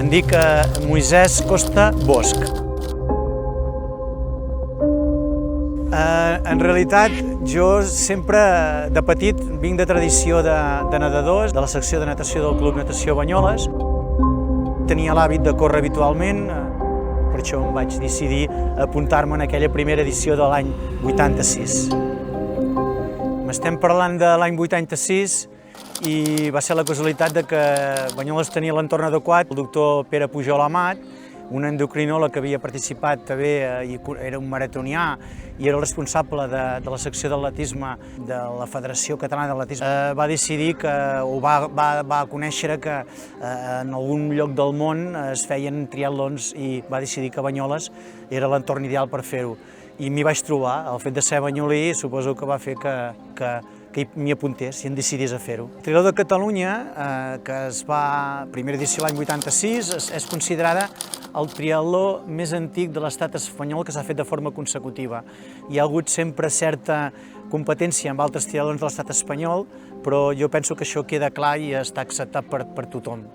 Em dic Moisès Costa Bosch. En realitat, jo sempre, de petit, vinc de tradició de nedadors, de la secció de natació del Club Natació Banyoles. Tenia l'hàbit de córrer habitualment, per això em vaig decidir apuntar-me en aquella primera edició de l'any 86. Estem parlant de l'any 86 i va ser la casualitat de que Banyoles tenia l'entorn adequat. El doctor Pere Pujol Amat, un endocrinòleg que havia participat també, era un maratonià i era el responsable de la secció d'atletisme de la Federació Catalana d'Atletisme, va decidir o va conèixer que en algun lloc del món es feien triatlons i va decidir que Banyoles era l'entorn ideal per fer-ho. I m'hi vaig trobar. El fet de ser banyolí suposo que va fer que m'hi apuntés i em decidís a fer-ho. El Triatló de Catalunya, que es va, primera edició l'any 86, és considerada el triatló més antic de l'estat espanyol que s'ha fet de forma consecutiva. Hi ha hagut sempre certa competència amb altres triatlons de l'estat espanyol, però jo penso que això queda clar i està acceptat per tothom.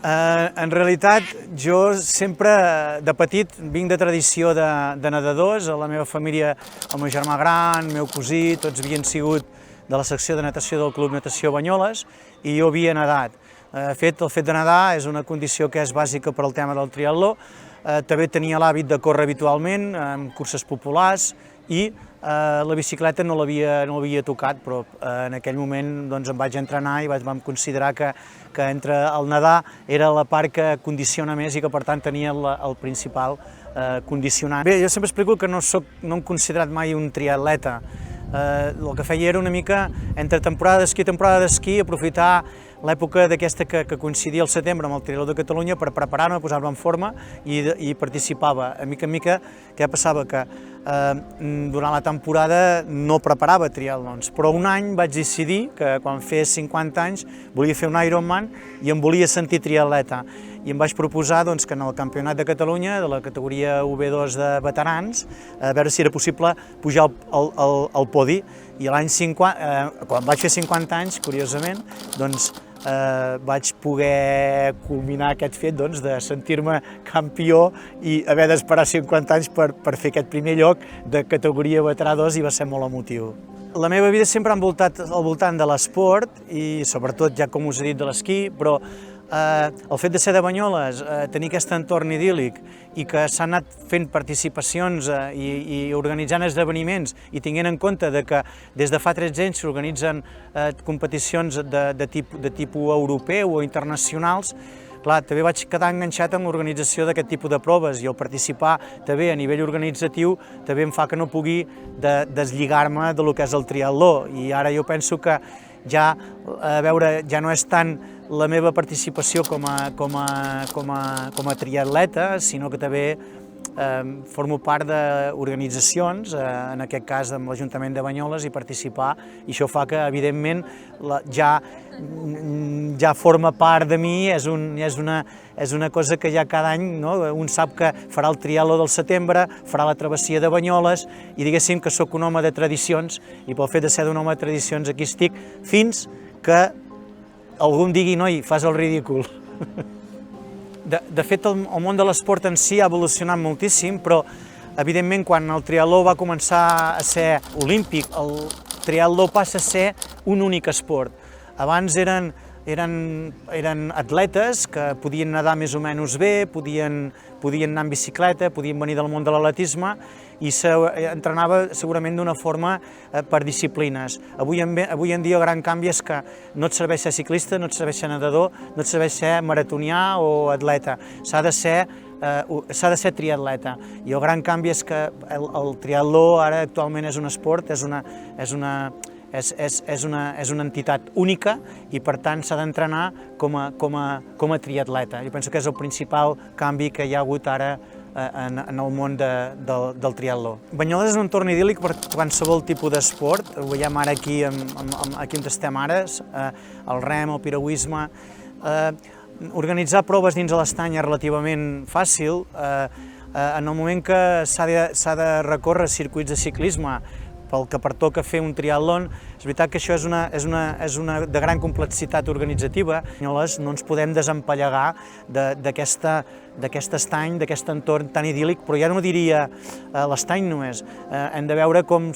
En realitat, jo sempre, de petit, vinc de tradició de nedadors. A la meva família, el meu germà gran, el meu cosí, tots havien sigut de la secció de natació del Club Natació Banyoles i jo havia nedat. El fet de nedar és una condició que és bàsica per al tema del triatló. També tenia l'hàbit de córrer habitualment, en curses populars, i la bicicleta no l'havia tocat, però en aquell moment em vaig entrenar i vam considerar que entre el nedar era la part que condiciona més i que per tant tenia el principal condicionant. Bé, jo sempre explico que no em considerat mai un triatleta. El que feia era una mica entre temporada d'esquí, aprofitar l'època d'aquesta que coincidia al setembre amb el Triatló de Catalunya per preparar-me, posar-me en forma i participava. A mica en mica, què passava? Que durant la temporada no preparava triatlons, però un any vaig decidir que quan fes 50 anys volia fer un Ironman i em volia sentir triatleta. I em vaig proposar que en el Campionat de Catalunya, de la categoria V2 de veterans, a veure si era possible pujar al podi. I quan vaig fer 50 anys, curiosament, vaig poder culminar aquest fet de sentir-me campió i haver d'esperar 50 anys per fer aquest primer lloc de categoria veterà 2 i va ser molt emotiu. La meva vida sempre ha envoltat al voltant de l'esport i sobretot, ja com us he dit, de l'esquí, però el fet de ser de Banyoles, tenir aquest entorn idíl·lic i que s'han anat fent participacions i organitzant esdeveniments i tenint en compte que des de fa 13 anys s'organitzen competicions de tipus europeu o internacionals, clar, també vaig quedar enganxat amb l'organització d'aquest tipus de proves i el participar també a nivell organitzatiu també em fa que no pugui deslligar-me del que és el triatló. I ara jo penso que ja no és tant la meva participació com a triatleta, sinó que també formo part d'organitzacions, en aquest cas amb l'Ajuntament de Banyoles, i participar, i això fa que, evidentment, ja forma part de mi, és una cosa que ja cada any un sap que farà el triatló del setembre, farà la travessia de Banyoles, i diguéssim que sóc un home de tradicions, i pel fet de ser un home de tradicions aquí estic, fins que algú em digui, noi, fas el ridícul. De fet, el món de l'esport en si ha evolucionat moltíssim, però, evidentment, quan el triatló va començar a ser olímpic, el triatló passa a ser un únic esport. Abans eren atletes que podien nedar més o menys bé, podien anar en bicicleta, podien venir del món de l'atletisme i s'entrenava segurament d'una forma per disciplines. Avui en dia el gran canvi és que no et serveix ser ciclista, no et serveix ser nedador, no et serveix ser maratonià o atleta, s'ha de ser triatleta. I el gran canvi és que el triatló ara actualment és un esport, és una entitat única i per tant s'ha d'entrenar com a triatleta. Jo penso que és el principal canvi que hi ha hagut ara en el món del triatló. Banyoles és un entorn idíl·lic per qualsevol tipus d'esport, ho veiem ara aquí on estem ara, el rem, el piragüisme. Organitzar proves dins de l'estany és relativament fàcil. En el moment que s'ha de recórrer circuits de ciclisme, pel que pertoca fer un triatlon. És veritat que això és una de gran complexitat organitzativa. No ens podem desempallegar d'aquest estany, d'aquest entorn tan idíl·lic, però ja no diria l'estany només. Hem de veure com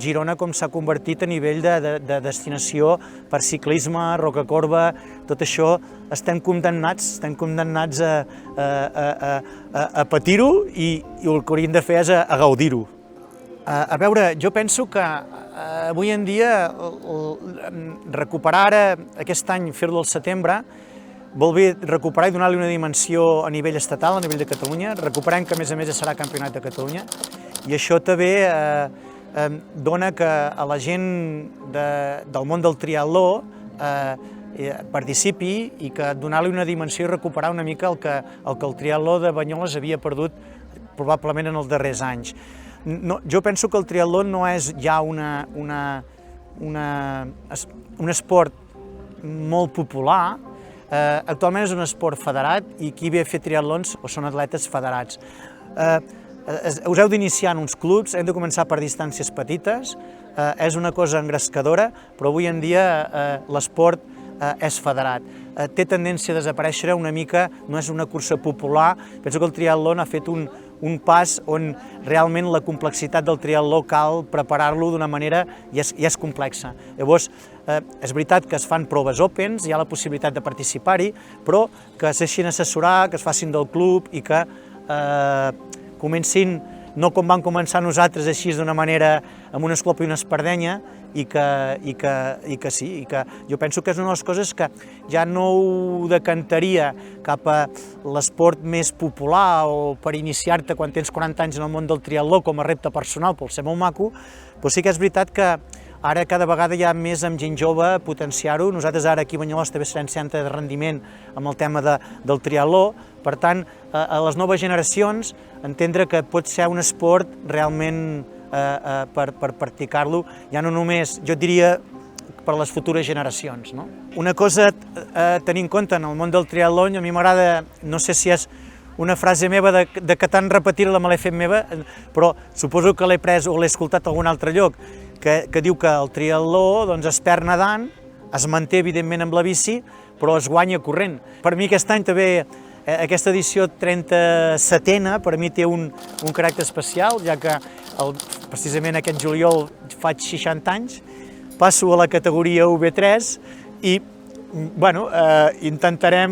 Girona s'ha convertit a nivell de destinació per ciclisme, rocacorba, tot això estem condemnats a patir-ho i el que hauríem de fer és a gaudir-ho. A veure, jo penso que avui en dia recuperar ara, aquest any, fer-lo al setembre, vol dir recuperar i donar-li una dimensió a nivell estatal, a nivell de Catalunya. Recuperem que, a més serà campionat de Catalunya, i això també dona que a la gent del món del triatló participi i que donar-li una dimensió i recuperar una mica el que el triatló de Banyoles havia perdut probablement en els darrers anys. Jo penso que el triatló no és ja un esport molt popular. Actualment és un esport federat i qui ve a fer triatlons són atletes federats. Us heu d'iniciar en uns clubs, hem de començar per distàncies petites, és una cosa engrescadora, però avui en dia l'esport és federat. Té tendència a desaparèixer una mica, no és una cursa popular. Penso que el triatlon ha fet un pas on realment la complexitat del triatló cal preparar-lo d'una manera i és complexa. Llavors, és veritat que es fan proves opens, hi ha la possibilitat de participar-hi, però que es deixin assessorar, que es facin del club i que comencin, no com vam començar nosaltres així d'una manera amb un esclop i una espardenya, i que sí, i que jo penso que és una de les coses que ja no ho decantaria cap a l'esport més popular o per iniciar-te quan tens 40 anys en el món del triatló com a repte personal, pel ser molt maco, però sí que és veritat que ara cada vegada hi ha més amb gent jove potenciar-ho. Nosaltres ara aquí a Banyoles també serem centre de rendiment amb el tema del triatló. Per tant, a les noves generacions entendre que pot ser un esport realment per practicar-lo, ja no només, jo diria, per a les futures generacions. Una cosa a tenir en compte en el món del triatló, a mi m'agrada, no sé si és una frase meva de que tant repetir-la me l'he fet meva, però suposo que l'he pres o l'he escoltat a algun altre lloc, que diu que el triatló es perd nedant, es manté evidentment amb la bici, però es guanya corrent. Per mi aquest any també, aquesta edició 37a, per mi té un caràcter especial, ja que precisament aquest juliol faig 60 anys, passo a la categoria V3 i intentarem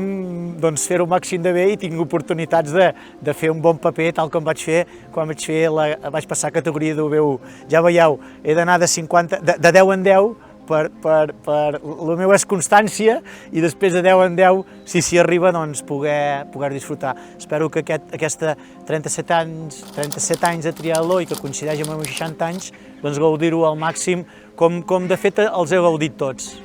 fer-ho màxim de bé i tinc oportunitats de fer un bon paper, tal com vaig fer quan vaig passar a categoria d'V1. Ja veieu, he d'anar de 10 en 10 la meva és constància i després de 10 en 10, si s'hi arriba, poder disfrutar. Espero que aquesta 37 anys de triatló i que coincideix amb els meus 60 anys, gaudir-ho al màxim com de fet els heu gaudit tots.